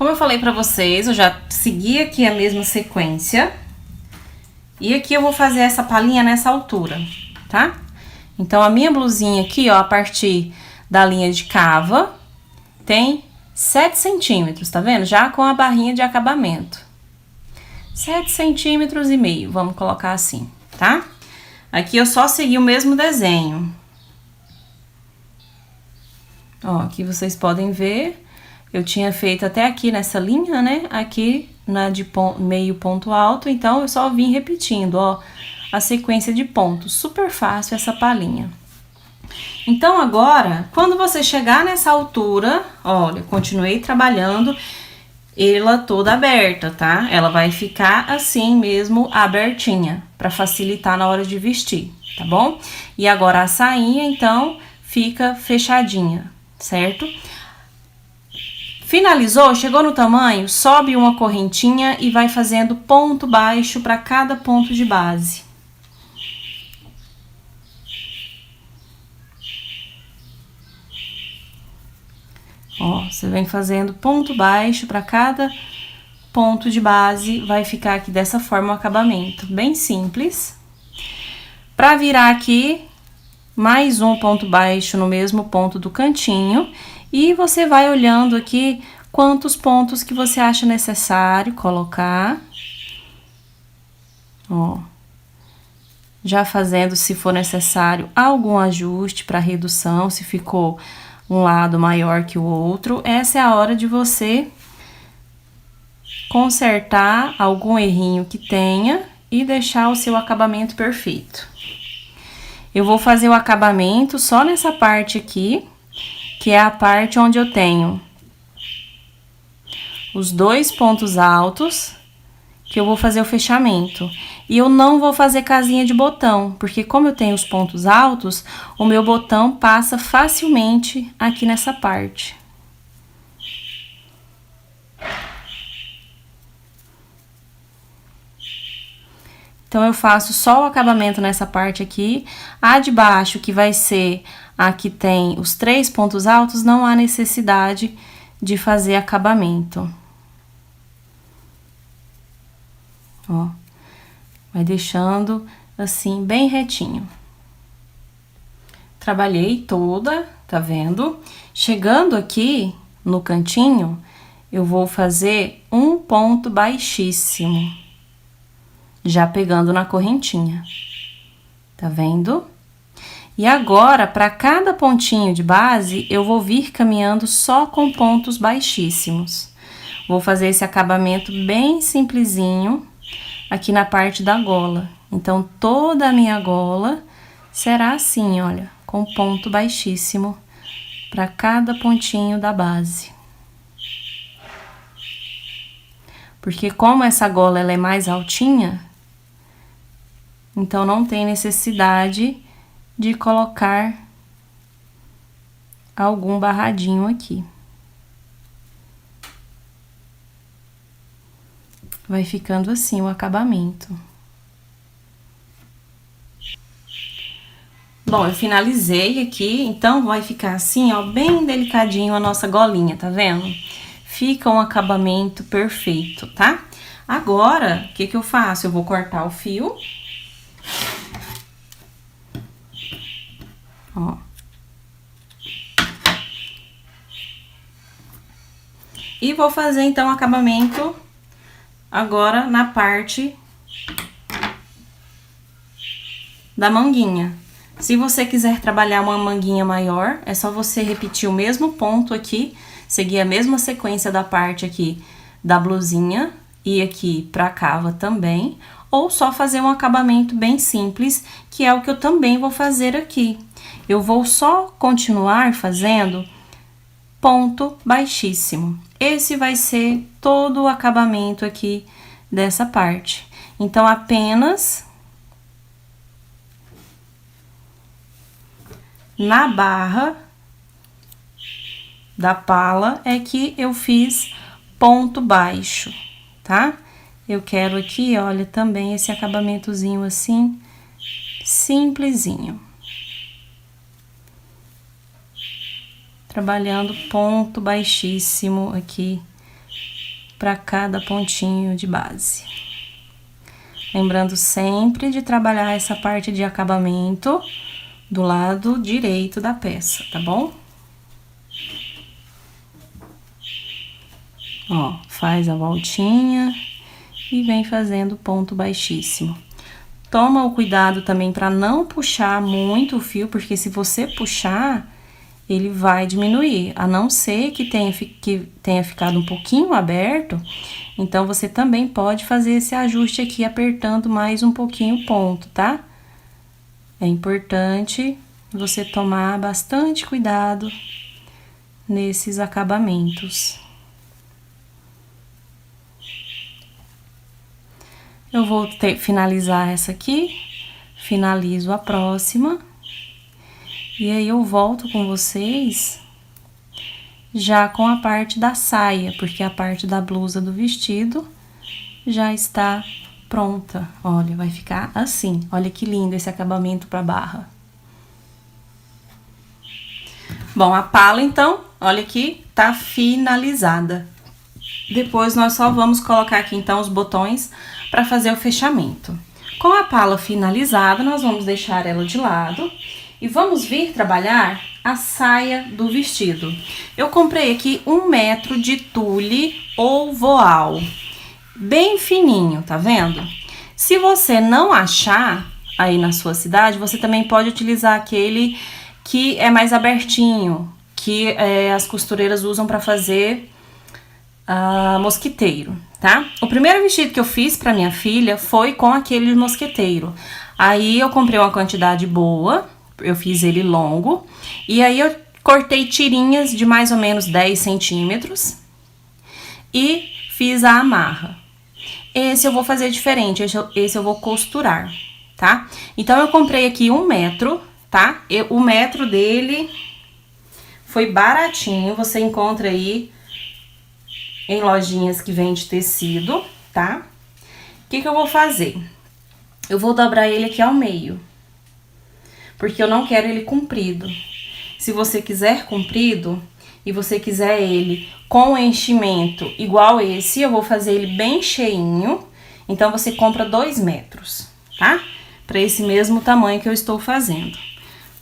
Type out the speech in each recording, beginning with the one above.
Como eu falei pra vocês, eu já segui aqui a mesma sequência. E aqui eu vou fazer essa palhinha nessa altura, tá? Então, a minha blusinha aqui, ó, a partir da linha de cava, tem 7 centímetros, tá vendo? Já com a barrinha de acabamento. 7 centímetros e meio, vamos colocar assim, tá? Aqui eu só segui o mesmo desenho. Ó, aqui vocês podem ver, eu tinha feito até aqui nessa linha, né? Aqui na de meio ponto alto, então eu só vim repetindo, ó, a sequência de pontos. Super fácil essa palhinha. Então, agora, quando você chegar nessa altura, olha, continuei trabalhando ela toda aberta, tá? Ela vai ficar assim mesmo, abertinha, pra facilitar na hora de vestir, tá bom? E agora a sainha, então, fica fechadinha, certo? Finalizou, chegou no tamanho, sobe uma correntinha e vai fazendo ponto baixo para cada ponto de base. Ó, você vem fazendo ponto baixo para cada ponto de base, vai ficar aqui dessa forma o acabamento, bem simples. Para virar aqui, mais um ponto baixo no mesmo ponto do cantinho, e você vai olhando aqui quantos pontos que você acha necessário colocar. Ó, já fazendo, se for necessário, algum ajuste para redução, se ficou um lado maior que o outro. Essa é a hora de você consertar algum errinho que tenha e deixar o seu acabamento perfeito. Eu vou fazer o acabamento só nessa parte aqui, que é a parte onde eu tenho os 2 pontos altos, que eu vou fazer o fechamento. E eu não vou fazer casinha de botão, porque como eu tenho os pontos altos, o meu botão passa facilmente aqui nessa parte. Então, eu faço só o acabamento nessa parte aqui. A de baixo, que vai ser a que tem os 3 pontos altos, não há necessidade de fazer acabamento. Ó, vai deixando assim, bem retinho. Trabalhei toda, tá vendo? Chegando aqui no cantinho, eu vou fazer um ponto baixíssimo, já pegando na correntinha, tá vendo? E agora, para cada pontinho de base, eu vou vir caminhando só com pontos baixíssimos. Vou fazer esse acabamento bem simplesinho aqui na parte da gola. Então, toda a minha gola será assim, olha, com ponto baixíssimo para cada pontinho da base. Porque como essa gola ela é mais altinha, então não tem necessidade de colocar algum barradinho aqui. Vai ficando assim o acabamento. Bom, eu finalizei aqui, então vai ficar assim, ó, bem delicadinho a nossa golinha, tá vendo? Fica um acabamento perfeito, tá? Agora, o que que eu faço? Eu vou cortar o fio. Ó. E vou fazer, então, o acabamento agora na parte da manguinha. Se você quiser trabalhar uma manguinha maior, é só você repetir o mesmo ponto aqui, seguir a mesma sequência da parte aqui da blusinha e aqui pra cava também, ou só fazer um acabamento bem simples, que é o que eu também vou fazer aqui. Eu vou só continuar fazendo ponto baixíssimo. Esse vai ser todo o acabamento aqui dessa parte. Então, apenas na barra da pala é que eu fiz ponto baixo, tá? Eu quero aqui, olha, também esse acabamentozinho assim, simplesinho. Trabalhando ponto baixíssimo aqui para cada pontinho de base. Lembrando sempre de trabalhar essa parte de acabamento do lado direito da peça, tá bom? Ó, faz a voltinha e vem fazendo ponto baixíssimo. Toma o cuidado também para não puxar muito o fio, porque se você puxar, ele vai diminuir, a não ser que tenha ficado um pouquinho aberto, então você também pode fazer esse ajuste aqui, apertando mais um pouquinho o ponto, tá? É importante você tomar bastante cuidado nesses acabamentos. Eu vou finalizar essa aqui, finalizo a próxima. E aí eu volto com vocês já com a parte da saia, porque a parte da blusa do vestido já está pronta. Olha, vai ficar assim. Olha que lindo esse acabamento para barra. Bom, a pala então, olha aqui, tá finalizada. Depois nós só vamos colocar aqui então os botões para fazer o fechamento. Com a pala finalizada, nós vamos deixar ela de lado. E vamos vir trabalhar a saia do vestido. Eu comprei aqui 1 metro de tule ou voal, bem fininho, tá vendo? Se você não achar aí na sua cidade, você também pode utilizar aquele que é mais abertinho, que as costureiras usam para fazer mosquiteiro, tá? O primeiro vestido que eu fiz para minha filha foi com aquele mosquiteiro. Aí eu comprei uma quantidade boa. Eu fiz ele longo, e aí eu cortei tirinhas de mais ou menos 10 centímetros e fiz a amarra. Esse eu vou fazer diferente, esse eu vou costurar, tá? Então, eu comprei aqui 1 metro, tá? O metro dele foi baratinho, você encontra aí em lojinhas que vende tecido, tá? O que eu vou fazer? Eu vou dobrar ele aqui ao meio, porque eu não quero ele comprido. Se você quiser comprido e você quiser ele com enchimento igual esse, eu vou fazer ele bem cheinho. Então, você compra 2 metros, tá? Para esse mesmo tamanho que eu estou fazendo.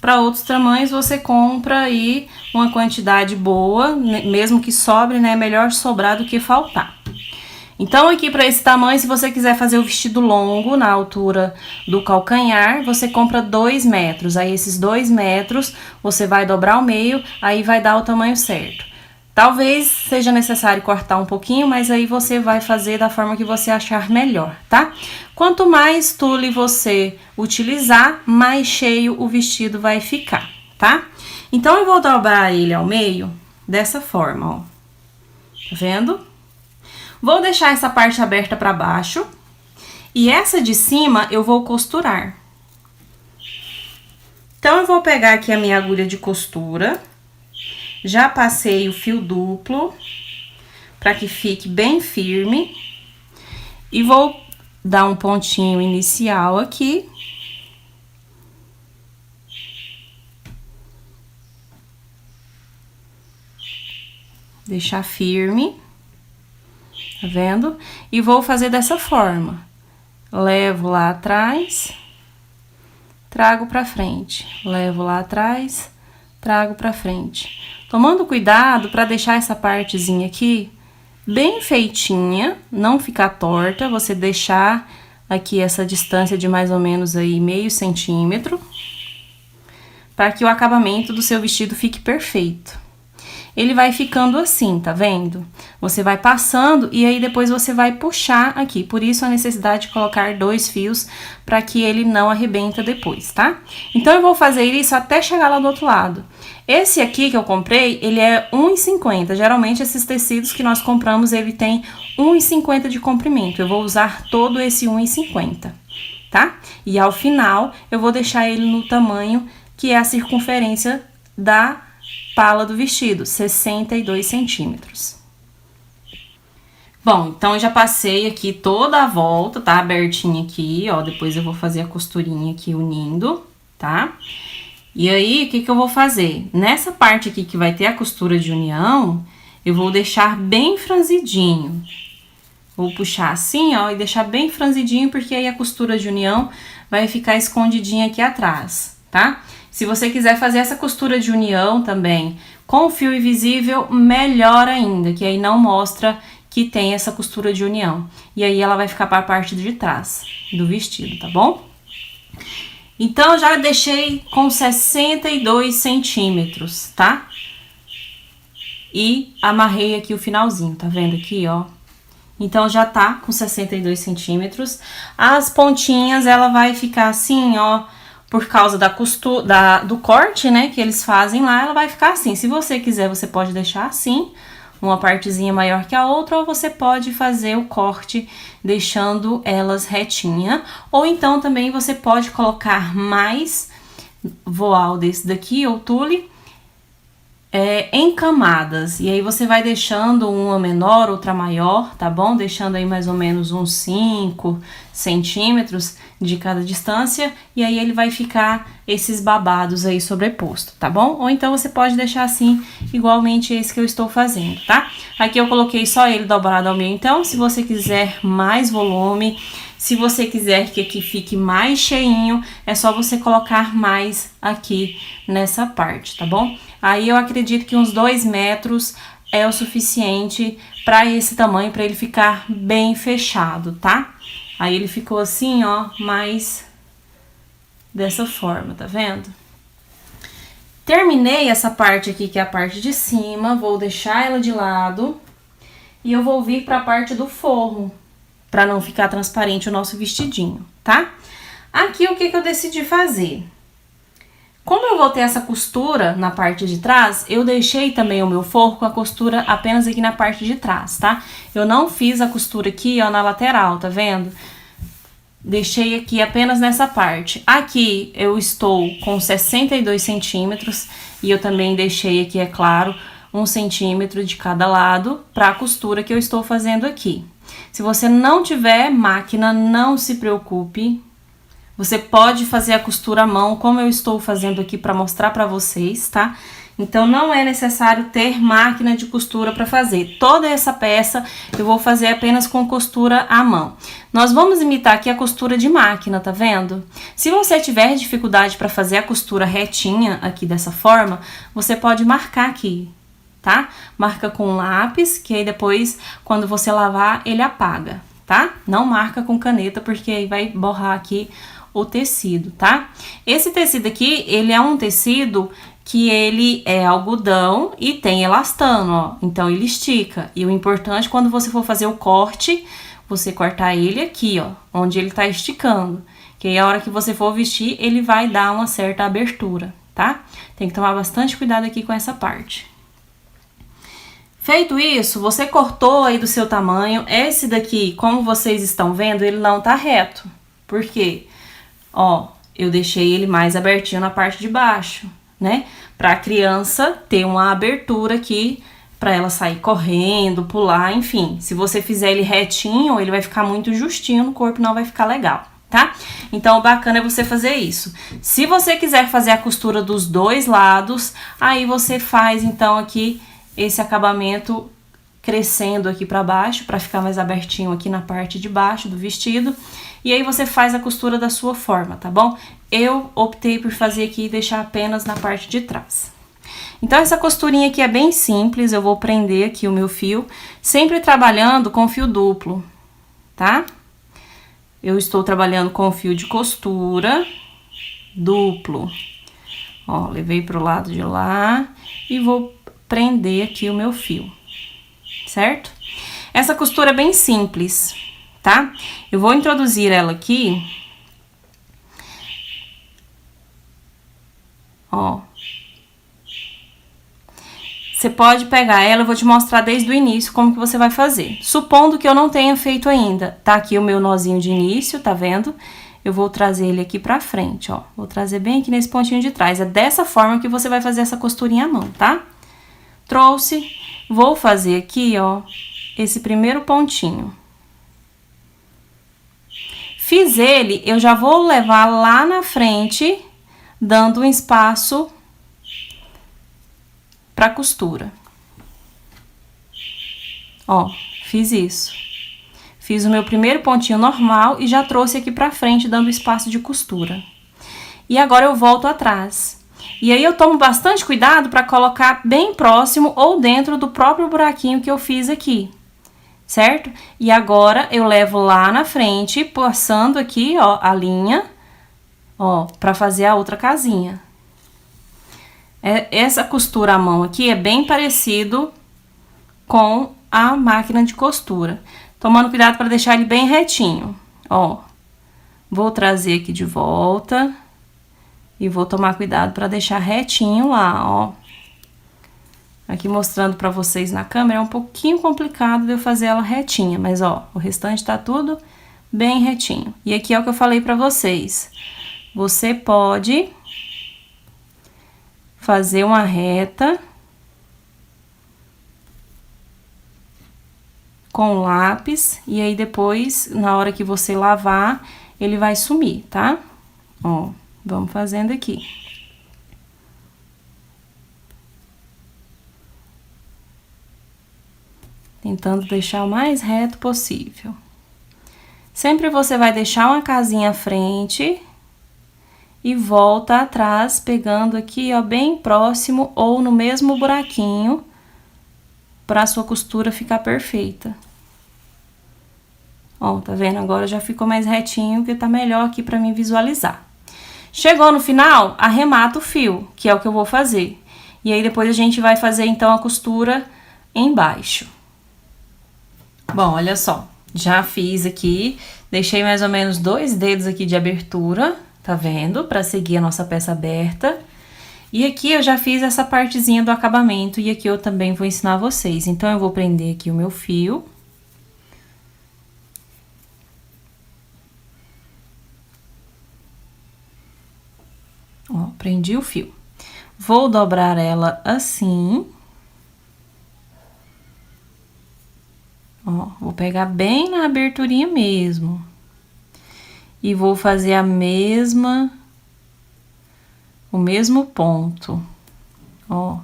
Para outros tamanhos, você compra aí uma quantidade boa, mesmo que sobre, né? É melhor sobrar do que faltar. Então, aqui para esse tamanho, se você quiser fazer o vestido longo na altura do calcanhar, você compra 2 metros. Aí, esses 2 metros, você vai dobrar ao meio, aí vai dar o tamanho certo. Talvez seja necessário cortar um pouquinho, mas aí você vai fazer da forma que você achar melhor, tá? Quanto mais tule você utilizar, mais cheio o vestido vai ficar, tá? Então, eu vou dobrar ele ao meio dessa forma, ó. Tá vendo? Vou deixar essa parte aberta para baixo e essa de cima eu vou costurar. Então, eu vou pegar aqui a minha agulha de costura, já passei o fio duplo para que fique bem firme e vou dar um pontinho inicial aqui. Deixar firme. Tá vendo? E vou fazer dessa forma. Levo lá atrás, trago pra frente. Levo lá atrás, trago pra frente. Tomando cuidado pra deixar essa partezinha aqui bem feitinha, não ficar torta. Você deixar aqui essa distância de mais ou menos aí meio centímetro, para que o acabamento do seu vestido fique perfeito. Ele vai ficando assim, tá vendo? Você vai passando e aí depois você vai puxar aqui. Por isso a necessidade de colocar 2 fios para que ele não arrebenta depois, tá? Então, eu vou fazer isso até chegar lá do outro lado. Esse aqui que eu comprei, ele é 1,50. Geralmente, esses tecidos que nós compramos, ele tem 1,50 de comprimento. Eu vou usar todo esse 1,50, tá? E ao final, eu vou deixar ele no tamanho que é a circunferência da pala do vestido, 62 centímetros. Bom, então eu já passei aqui toda a volta, tá? Abertinha aqui, ó. Depois eu vou fazer a costurinha aqui unindo, tá? E aí, o que eu vou fazer? Nessa parte aqui que vai ter a costura de união, eu vou deixar bem franzidinho. Vou puxar assim, ó, e deixar bem franzidinho, porque aí a costura de união vai ficar escondidinha aqui atrás, tá? Se você quiser fazer essa costura de união também com fio invisível, melhor ainda, que aí não mostra que tem essa costura de união. E aí ela vai ficar para a parte de trás do vestido, tá bom? Então, já deixei com 62 centímetros, tá? E amarrei aqui o finalzinho, tá vendo aqui, ó? Então, já tá com 62 centímetros. As pontinhas, ela vai ficar assim, ó, por causa da costura, do corte, né, que eles fazem lá, ela vai ficar assim. Se você quiser, você pode deixar assim, uma partezinha maior que a outra, ou você pode fazer o corte deixando elas retinha. Ou então, também, você pode colocar mais voal desse daqui, ou tule, em camadas, e aí você vai deixando uma menor, outra maior, tá bom? Deixando aí mais ou menos uns 5 centímetros de cada distância, e aí ele vai ficar esses babados aí sobreposto, tá bom? Ou então você pode deixar assim, igualmente esse que eu estou fazendo, tá? Aqui eu coloquei só ele dobrado ao meio, então, se você quiser mais volume, se você quiser que aqui fique mais cheinho, é só você colocar mais aqui nessa parte, tá bom? Aí eu acredito que uns 2 metros é o suficiente para esse tamanho, para ele ficar bem fechado, tá? Aí ele ficou assim, ó, mais dessa forma, tá vendo? Terminei essa parte aqui, que é a parte de cima, vou deixar ela de lado e eu vou vir para a parte do forro, para não ficar transparente o nosso vestidinho, tá? Aqui o que eu decidi fazer? Como eu vou ter essa costura na parte de trás, eu deixei também o meu forro com a costura apenas aqui na parte de trás, tá? Eu não fiz a costura aqui, ó, na lateral, tá vendo? Deixei aqui apenas nessa parte. Aqui eu estou com 62 centímetros e eu também deixei aqui, é claro, 1 centímetro de cada lado para a costura que eu estou fazendo aqui. Se você não tiver máquina, não se preocupe. Você pode fazer a costura à mão, como eu estou fazendo aqui para mostrar para vocês, tá? Então, não é necessário ter máquina de costura para fazer. Toda essa peça eu vou fazer apenas com costura à mão. Nós vamos imitar aqui a costura de máquina, tá vendo? Se você tiver dificuldade para fazer a costura retinha aqui dessa forma, você pode marcar aqui, tá? Marca com lápis, que aí depois, quando você lavar, ele apaga, tá? Não marca com caneta, porque aí vai borrar aqui o tecido, tá? Esse tecido aqui, ele é um tecido que ele é algodão e tem elastano, ó. Então, ele estica. E o importante, quando você for fazer o corte, você cortar ele aqui, ó, onde ele tá esticando. Que aí, a hora que você for vestir, ele vai dar uma certa abertura, tá? Tem que tomar bastante cuidado aqui com essa parte. Feito isso, você cortou aí do seu tamanho. Esse daqui, como vocês estão vendo, ele não tá reto. Por quê? Ó, eu deixei ele mais abertinho na parte de baixo, né? Pra criança ter uma abertura aqui, pra ela sair correndo, pular, enfim. Se você fizer ele retinho, ele vai ficar muito justinho no corpo, não vai ficar legal, tá? Então, o bacana é você fazer isso. Se você quiser fazer a costura dos dois lados, aí você faz, então, aqui esse acabamento crescendo aqui pra baixo, pra ficar mais abertinho aqui na parte de baixo do vestido. E aí você faz a costura da sua forma, tá bom? Eu optei por fazer aqui e deixar apenas na parte de trás. Então, essa costurinha aqui é bem simples, eu vou prender aqui o meu fio, sempre trabalhando com fio duplo, tá? Eu estou trabalhando com fio de costura duplo. Ó, levei pro lado de lá e vou prender aqui o meu fio, certo? Essa costura é bem simples, tá? Eu vou introduzir ela aqui, ó. Você pode pegar ela, eu vou te mostrar desde o início como que você vai fazer. Supondo que eu não tenha feito ainda, tá aqui o meu nozinho de início, tá vendo? Eu vou trazer ele aqui pra frente, ó. Vou trazer bem aqui nesse pontinho de trás. É dessa forma que você vai fazer essa costurinha à mão, tá? Trouxe, vou fazer aqui, ó, esse primeiro pontinho. Fiz ele, eu já vou levar lá na frente, dando um espaço pra costura. Ó, fiz isso. Fiz o meu primeiro pontinho normal e já trouxe aqui pra frente, dando espaço de costura. E agora eu volto atrás. E aí eu tomo bastante cuidado para colocar bem próximo ou dentro do próprio buraquinho que eu fiz aqui, certo? E agora eu levo lá na frente, passando aqui, ó, a linha, ó, para fazer a outra casinha. Essa costura à mão aqui é bem parecido com a máquina de costura, tomando cuidado para deixar ele bem retinho, ó. Vou trazer aqui de volta e vou tomar cuidado para deixar retinho lá, ó. Aqui mostrando para vocês na câmera é um pouquinho complicado de eu fazer ela retinha, mas ó, o restante tá tudo bem retinho. E aqui é o que eu falei para vocês. Você pode fazer uma reta com lápis e aí depois, na hora que você lavar, ele vai sumir, tá? Ó, vamos fazendo aqui. Tentando deixar o mais reto possível. Sempre você vai deixar uma casinha à frente e volta atrás, pegando aqui, ó, bem próximo ou no mesmo buraquinho, para sua costura ficar perfeita. Ó, tá vendo? Agora já ficou mais retinho, que tá melhor aqui para mim visualizar. Chegou no final, arremata o fio, que é o que eu vou fazer. E aí depois a gente vai fazer então a costura embaixo. Bom, olha só, já fiz aqui, deixei mais ou menos 2 dedos aqui de abertura, tá vendo? Pra seguir a nossa peça aberta. E aqui eu já fiz essa partezinha do acabamento e aqui eu também vou ensinar vocês. Então, eu vou prender aqui o meu fio. Ó, prendi o fio. Vou dobrar ela assim. Ó, vou pegar bem na aberturinha mesmo. E vou fazer o mesmo ponto, ó.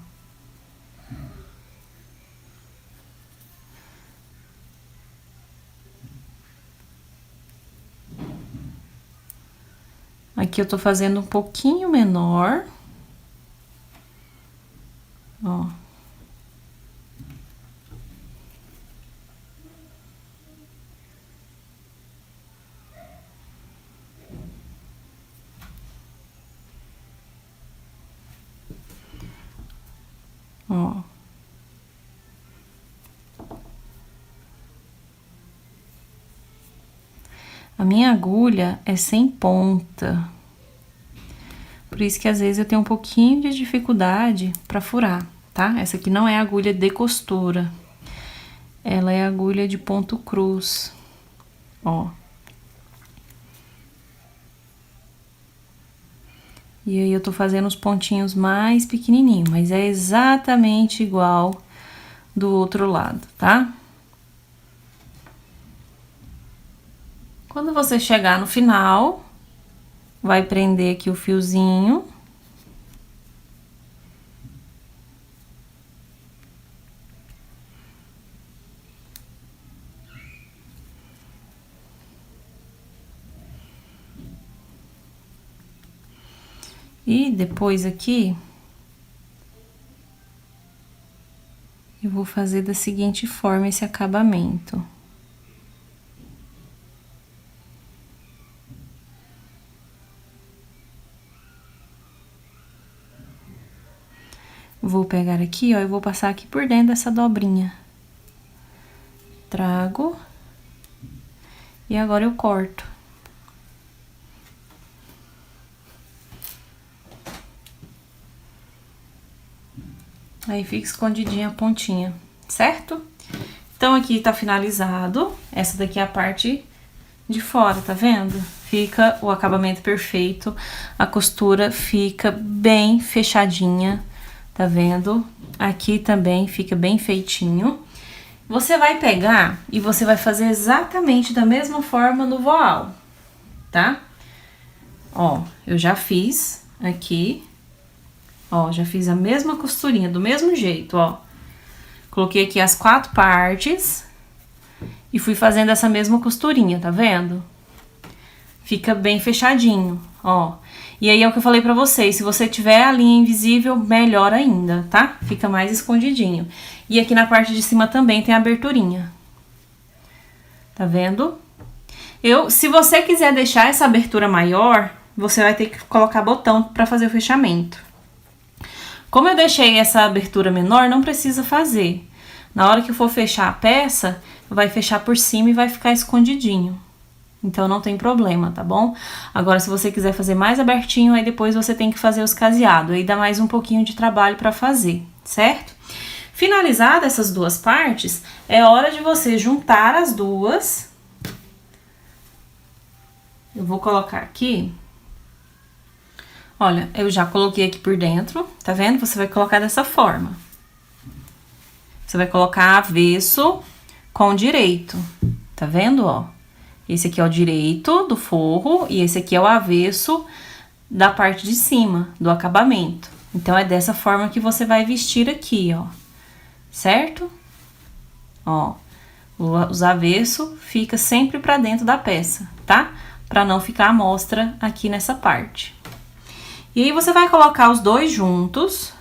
Aqui eu tô fazendo um pouquinho menor, ó. Ó. A minha agulha é sem ponta. Por isso que às vezes eu tenho um pouquinho de dificuldade pra furar, tá? Essa aqui não é agulha de costura. Ela é agulha de ponto cruz, ó. E aí eu tô fazendo os pontinhos mais pequenininhos, mas é exatamente igual do outro lado, tá? Quando você chegar no final, vai prender aqui o fiozinho. E depois aqui, eu vou fazer da seguinte forma esse acabamento. Vou pegar aqui, ó, e vou passar aqui por dentro dessa dobrinha. Trago. E agora eu corto. Aí fica escondidinha a pontinha, certo? Então, aqui tá finalizado. Essa daqui é a parte de fora, tá vendo? Fica o acabamento perfeito. A costura fica bem fechadinha, tá vendo? Aqui também fica bem feitinho. Você vai pegar e você vai fazer exatamente da mesma forma no voal, tá? Ó, eu já fiz aqui. Ó, já fiz a mesma costurinha, do mesmo jeito, ó. Coloquei aqui as 4 partes e fui fazendo essa mesma costurinha, tá vendo? Fica bem fechadinho, ó. E aí é o que eu falei pra vocês, se você tiver a linha invisível, melhor ainda, tá? Fica mais escondidinho. E aqui na parte de cima também tem a aberturinha. Tá vendo? Se você quiser deixar essa abertura maior, você vai ter que colocar botão pra fazer o fechamento. Como eu deixei essa abertura menor, não precisa fazer. Na hora que eu for fechar a peça, vai fechar por cima e vai ficar escondidinho. Então, não tem problema, tá bom? Agora, se você quiser fazer mais abertinho, aí depois você tem que fazer os caseados. Aí dá mais um pouquinho de trabalho pra fazer, certo? Finalizadas essas duas partes, é hora de você juntar as duas. Eu vou colocar aqui. Olha, eu já coloquei aqui por dentro, tá vendo? Você vai colocar dessa forma. Você vai colocar avesso com direito, tá vendo, ó? Esse aqui é o direito do forro e esse aqui é o avesso da parte de cima, do acabamento. Então, é dessa forma que você vai vestir aqui, ó. Certo? Ó, os avessos fica sempre pra dentro da peça, tá? Pra não ficar à mostra aqui nessa parte. E aí, você vai colocar os dois juntos,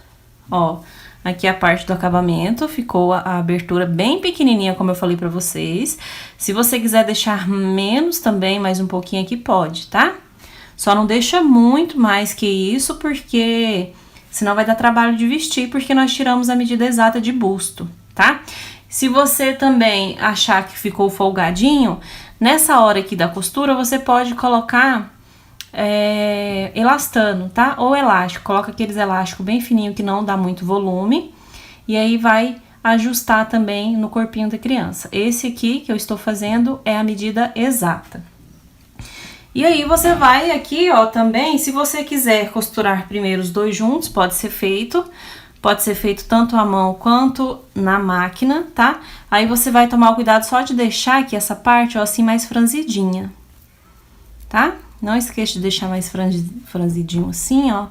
ó. Aqui a parte do acabamento, ficou a abertura bem pequenininha, como eu falei pra vocês. Se você quiser deixar menos também, mais um pouquinho aqui, pode, tá? Só não deixa muito mais que isso, porque senão vai dar trabalho de vestir, porque nós tiramos a medida exata de busto, tá? Se você também achar que ficou folgadinho, nessa hora aqui da costura, você pode colocar elastano, tá? Ou elástico, coloca aqueles elásticos bem fininho que não dá muito volume, e aí vai ajustar também no corpinho da criança. Esse aqui que eu estou fazendo é a medida exata. E aí você vai aqui, ó, também, se você quiser costurar primeiro os dois juntos, pode ser feito tanto à mão quanto na máquina, tá? Aí você vai tomar o cuidado só de deixar aqui essa parte, ó, assim, mais franzidinha, tá? Não esqueça de deixar mais franzidinho assim, ó.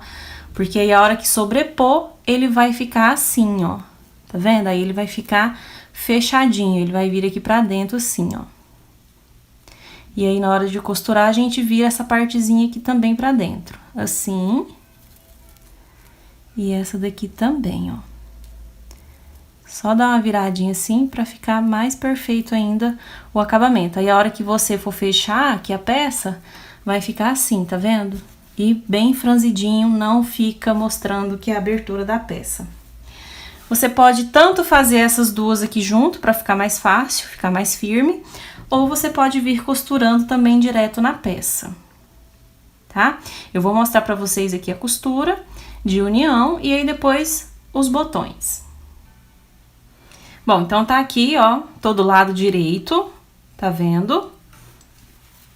Porque aí a hora que sobrepor, ele vai ficar assim, ó. Tá vendo? Aí ele vai ficar fechadinho, ele vai vir aqui pra dentro assim, ó. E aí na hora de costurar, a gente vira essa partezinha aqui também pra dentro. Assim. E essa daqui também, ó. Só dar uma viradinha assim pra ficar mais perfeito ainda o acabamento. Aí a hora que você for fechar aqui a peça, vai ficar assim, tá vendo? E bem franzidinho, não fica mostrando que é a abertura da peça. Você pode tanto fazer essas duas aqui junto, pra ficar mais fácil, ficar mais firme, ou você pode vir costurando também direto na peça, tá? Eu vou mostrar pra vocês aqui a costura de união e aí depois os botões. Bom, então tá aqui, ó, todo lado direito, tá vendo?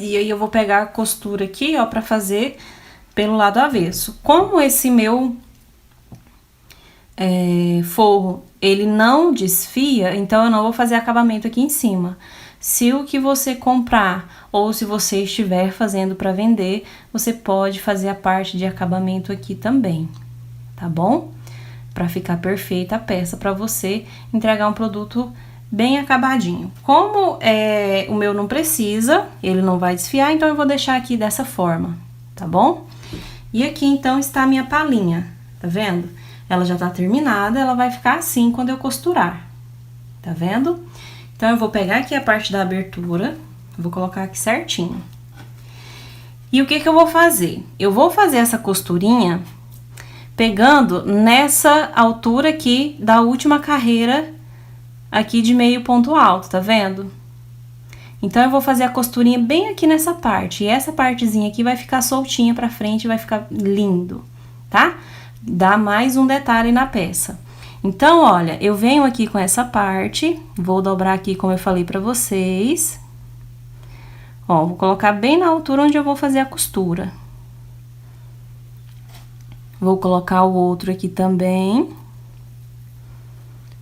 E aí, eu vou pegar a costura aqui, ó, pra fazer pelo lado avesso. Como esse meu forro, ele não desfia, então eu não vou fazer acabamento aqui em cima. Se o que você comprar, ou se você estiver fazendo pra vender, você pode fazer a parte de acabamento aqui também, tá bom? Pra ficar perfeita a peça, pra você entregar um produto bem acabadinho. Como o meu não precisa, ele não vai desfiar, então eu vou deixar aqui dessa forma, tá bom? E aqui, então, está a minha palhinha, tá vendo? Ela já tá terminada, ela vai ficar assim quando eu costurar, tá vendo? Então, eu vou pegar aqui a parte da abertura, vou colocar aqui certinho. E o que que eu vou fazer? Eu vou fazer essa costurinha pegando nessa altura aqui da última carreira aqui de meio ponto alto, tá vendo? Então, eu vou fazer a costurinha bem aqui nessa parte. E essa partezinha aqui vai ficar soltinha pra frente, vai ficar lindo, tá? Dá mais um detalhe na peça. Então, olha, eu venho aqui com essa parte, vou dobrar aqui como eu falei pra vocês. Ó, vou colocar bem na altura onde eu vou fazer a costura. Vou colocar o outro aqui também.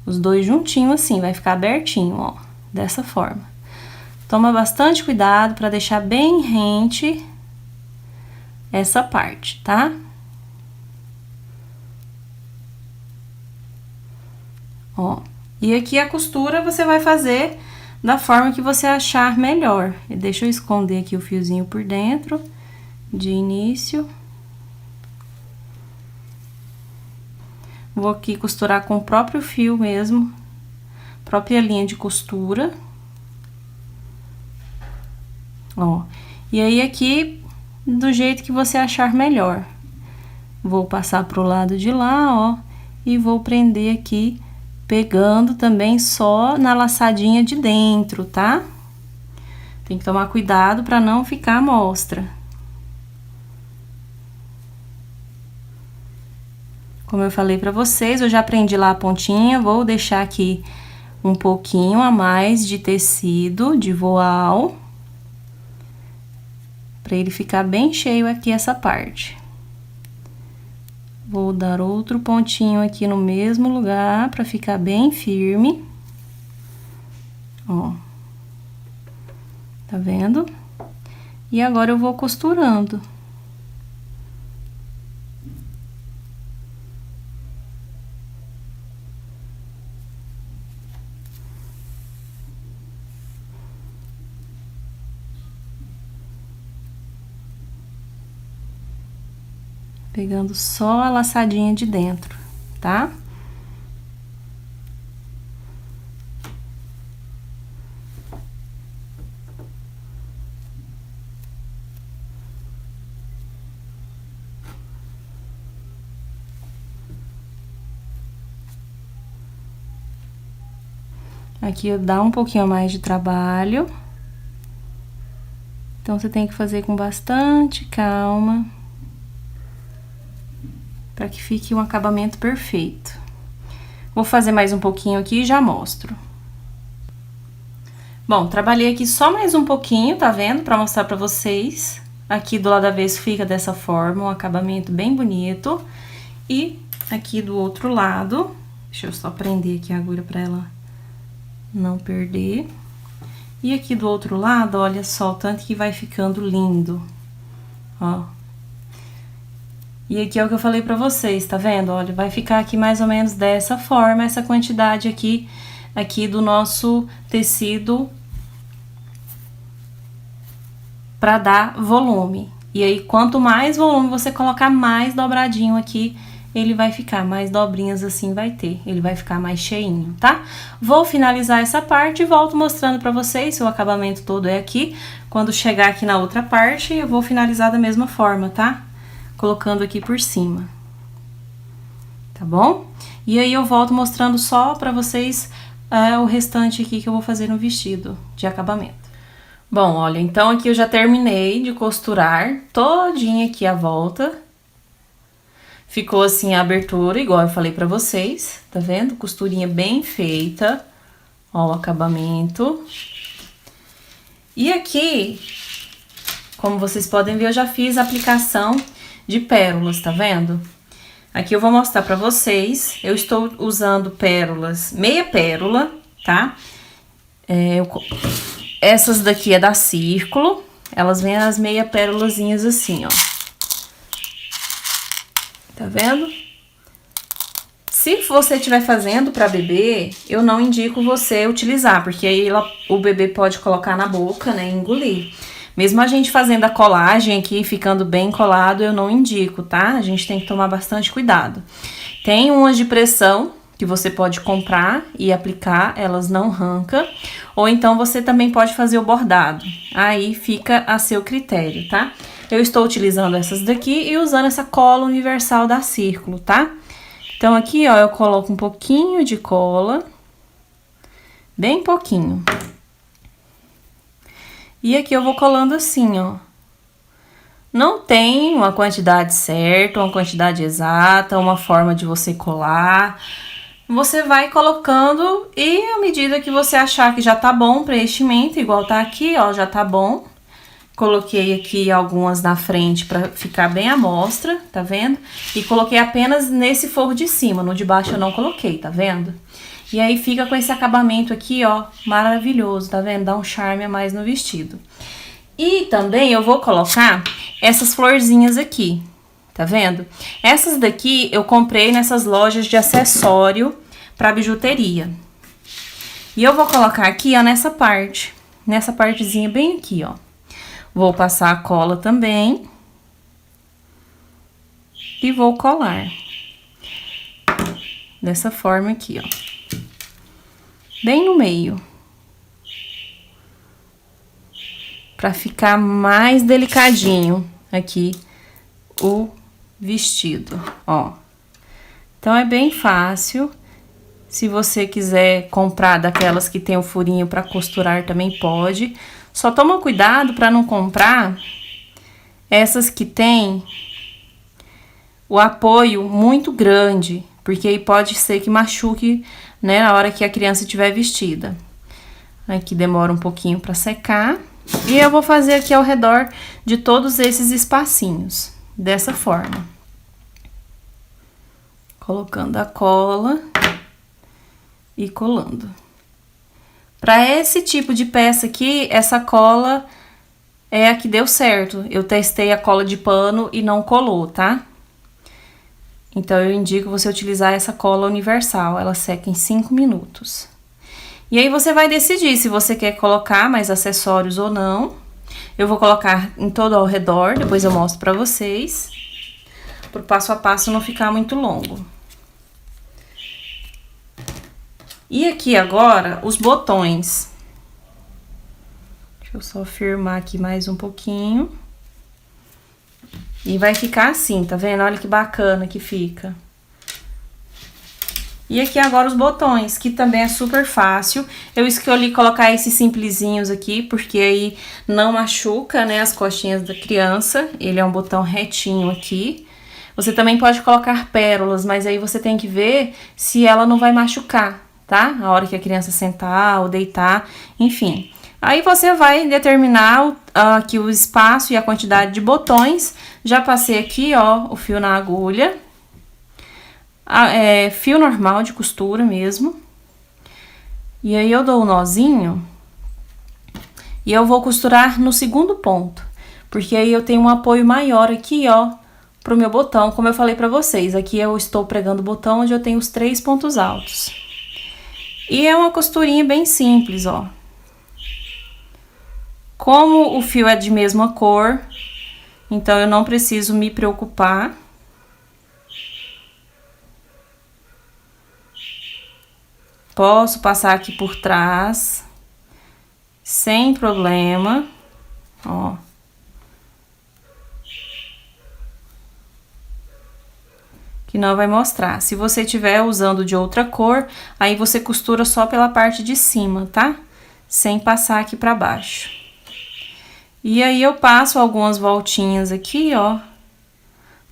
Os dois juntinhos assim, vai ficar abertinho, ó, dessa forma. Toma bastante cuidado pra deixar bem rente essa parte, tá? Ó, E aqui a costura você vai fazer da forma que você achar melhor. E deixa eu esconder aqui o fiozinho por dentro, de início. Vou aqui costurar com o próprio fio mesmo, própria linha de costura. Ó, e aí aqui, do jeito que você achar melhor. Vou passar pro lado de lá, ó, e vou prender aqui, pegando também só na laçadinha de dentro, tá? Tem que tomar cuidado para não ficar à mostra. Como eu falei para vocês, eu já prendi lá a pontinha, vou deixar aqui um pouquinho a mais de tecido de voal, para ele ficar bem cheio aqui essa parte. Vou dar outro pontinho aqui no mesmo lugar para ficar bem firme. Ó. Tá vendo? E agora eu vou costurando. Pegando só a laçadinha de dentro, tá? Aqui dá um pouquinho mais de trabalho. Então, você tem que fazer com bastante calma, para que fique um acabamento perfeito. Vou fazer mais um pouquinho aqui e já mostro. Bom, trabalhei aqui só mais um pouquinho, tá vendo? Para mostrar para vocês. Aqui do lado avesso fica dessa forma, um acabamento bem bonito. E aqui do outro lado, deixa eu só prender aqui a agulha para ela não perder. E aqui do outro lado, olha só o tanto que vai ficando lindo, ó. E aqui é o que eu falei pra vocês, tá vendo? Olha, vai ficar aqui mais ou menos dessa forma, essa quantidade aqui do nosso tecido pra dar volume. E aí, quanto mais volume você colocar, mais dobradinho aqui ele vai ficar, mais dobrinhas assim vai ter, ele vai ficar mais cheinho, tá? Vou finalizar essa parte e volto mostrando pra vocês se o acabamento todo é aqui. Quando chegar aqui na outra parte, eu vou finalizar da mesma forma, tá? Colocando aqui por cima, tá bom? E aí eu volto mostrando só pra vocês o restante aqui que eu vou fazer no vestido de acabamento. Bom, olha, então aqui eu já terminei de costurar todinha aqui a volta. Ficou assim a abertura, igual eu falei pra vocês, tá vendo? Costurinha bem feita, ó o acabamento. E aqui, como vocês podem ver, eu já fiz a aplicação de pérolas, tá vendo? Aqui eu vou mostrar pra vocês, eu estou usando pérolas, meia pérola, tá? Essas daqui é da Círculo, elas vêm as meia pérolazinhas assim, ó. Tá vendo? Se você estiver fazendo pra bebê, eu não indico você utilizar, porque aí o bebê pode colocar na boca, né, e engolir. Mesmo a gente fazendo a colagem aqui, ficando bem colado, eu não indico, tá? A gente tem que tomar bastante cuidado. Tem umas de pressão que você pode comprar e aplicar, elas não arrancam. Ou então você também pode fazer o bordado. Aí fica a seu critério, tá? Eu estou utilizando essas daqui e usando essa cola universal da Círculo, tá? Então aqui, ó, eu coloco um pouquinho de cola, bem pouquinho. E aqui eu vou colando assim, ó. Não tem uma quantidade certa, uma quantidade exata, uma forma de você colar. Você vai colocando e à medida que você achar que já tá bom o preenchimento, igual tá aqui, ó, já tá bom. Coloquei aqui algumas na frente pra ficar bem à mostra, tá vendo? E coloquei apenas nesse forro de cima, no de baixo eu não coloquei, tá vendo? E aí fica com esse acabamento aqui, ó, maravilhoso, tá vendo? Dá um charme a mais no vestido. E também eu vou colocar essas florzinhas aqui, tá vendo? Essas daqui eu comprei nessas lojas de acessório pra bijuteria. E eu vou colocar aqui, ó, nessa partezinha bem aqui, ó. Vou passar a cola também. E vou colar. Dessa forma aqui, ó. Bem no meio. Pra ficar mais delicadinho aqui o vestido, ó. Então, é bem fácil. Se você quiser comprar daquelas que tem o furinho pra costurar, também pode. Só toma cuidado pra não comprar essas que tem o apoio muito grande, porque aí pode ser que machuque, né, na hora que a criança estiver vestida. Aqui demora um pouquinho pra secar. E eu vou fazer aqui ao redor de todos esses espacinhos, dessa forma. Colocando a cola e colando. Para esse tipo de peça aqui, essa cola é a que deu certo. Eu testei a cola de pano e não colou, tá? Então, eu indico você utilizar essa cola universal. Ela seca em 5 minutos. E aí, você vai decidir se você quer colocar mais acessórios ou não. Eu vou colocar em todo ao redor, depois eu mostro pra vocês. Pro passo a passo não ficar muito longo. E aqui agora, os botões. Deixa eu só firmar aqui mais um pouquinho. E vai ficar assim, tá vendo? Olha que bacana que fica. E aqui agora os botões, que também é super fácil. Eu escolhi colocar esses simplesinhos aqui, porque aí não machuca, né, as costinhas da criança. Ele é um botão retinho aqui. Você também pode colocar pérolas, mas aí você tem que ver se ela não vai machucar, tá? A hora que a criança sentar ou deitar, enfim. Aí você vai determinar aqui o espaço e a quantidade de botões. Já passei aqui, ó, o fio na agulha. Fio normal de costura mesmo. E aí eu dou o nozinho. E eu vou costurar no segundo ponto. Porque aí eu tenho um apoio maior aqui, ó, pro meu botão. Como eu falei pra vocês, aqui eu estou pregando o botão onde eu tenho os 3 pontos altos. E é uma costurinha bem simples, ó. Como o fio é de mesma cor, então eu não preciso me preocupar. Posso passar aqui por trás, sem problema, ó. Que não vai mostrar. Se você estiver usando de outra cor, aí você costura só pela parte de cima, tá? Sem passar aqui pra baixo. E aí, eu passo algumas voltinhas aqui, ó,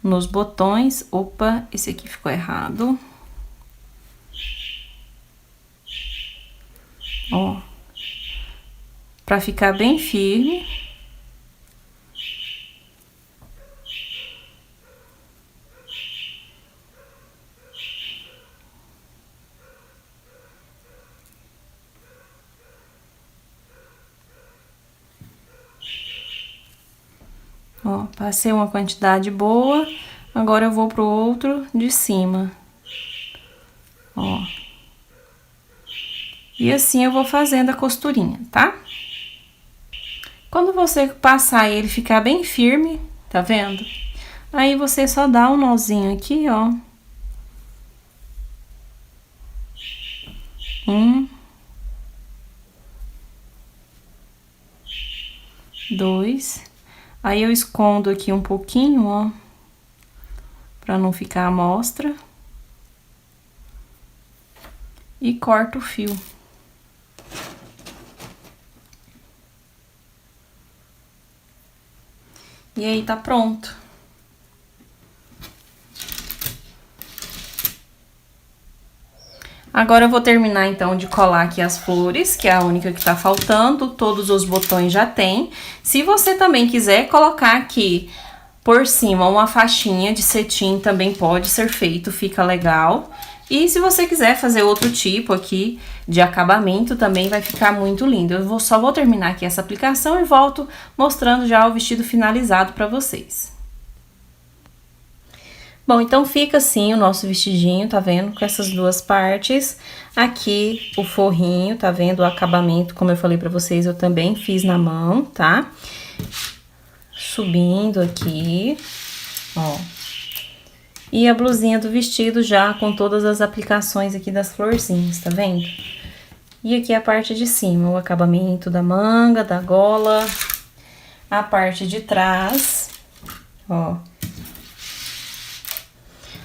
nos botões. Opa, esse aqui ficou errado. Ó, pra ficar bem firme. Ó, passei uma quantidade boa, agora eu vou pro outro de cima. Ó. E assim eu vou fazendo a costurinha, tá? Quando você passar e ele ficar bem firme, tá vendo? Aí você só dá um nozinho aqui, ó. 1, 2. Aí eu escondo aqui um pouquinho, ó, pra não ficar à mostra. E corto o fio. E aí, tá pronto. Agora eu vou terminar, então, de colar aqui as flores, que é a única que tá faltando. Todos os botões já tem. Se você também quiser colocar aqui por cima uma faixinha de cetim, também pode ser feito, fica legal. E se você quiser fazer outro tipo aqui de acabamento, também vai ficar muito lindo. Eu só vou terminar aqui essa aplicação e volto mostrando já o vestido finalizado pra vocês. Bom, então fica assim o nosso vestidinho, tá vendo? Com essas duas partes. Aqui o forrinho, tá vendo? O acabamento, como eu falei pra vocês, eu também fiz na mão, tá? Subindo aqui, ó. E a blusinha do vestido já com todas as aplicações aqui das florzinhas, tá vendo? E aqui a parte de cima, o acabamento da manga, da gola, a parte de trás, ó.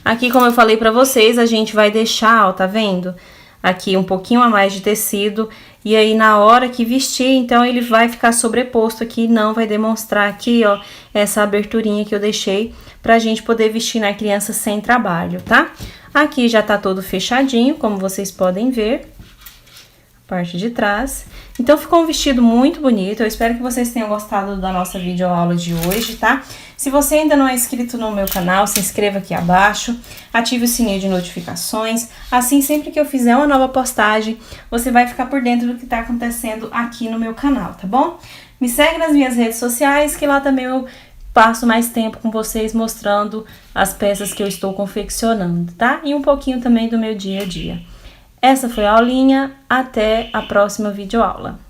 Aqui, como eu falei pra vocês, a gente vai deixar, ó, tá vendo? Aqui um pouquinho a mais de tecido, e aí na hora que vestir, então ele vai ficar sobreposto aqui, não vai demonstrar aqui, ó, essa aberturinha que eu deixei pra gente poder vestir na criança sem trabalho, tá? Aqui já tá todo fechadinho, como vocês podem ver, a parte de trás. Então, ficou um vestido muito bonito, eu espero que vocês tenham gostado da nossa videoaula de hoje, tá? Se você ainda não é inscrito no meu canal, se inscreva aqui abaixo, ative o sininho de notificações, assim sempre que eu fizer uma nova postagem, você vai ficar por dentro do que tá acontecendo aqui no meu canal, tá bom? Me segue nas minhas redes sociais, que lá também eu passo mais tempo com vocês mostrando as peças que eu estou confeccionando, tá? E um pouquinho também do meu dia a dia. Essa foi a aulinha, até a próxima videoaula.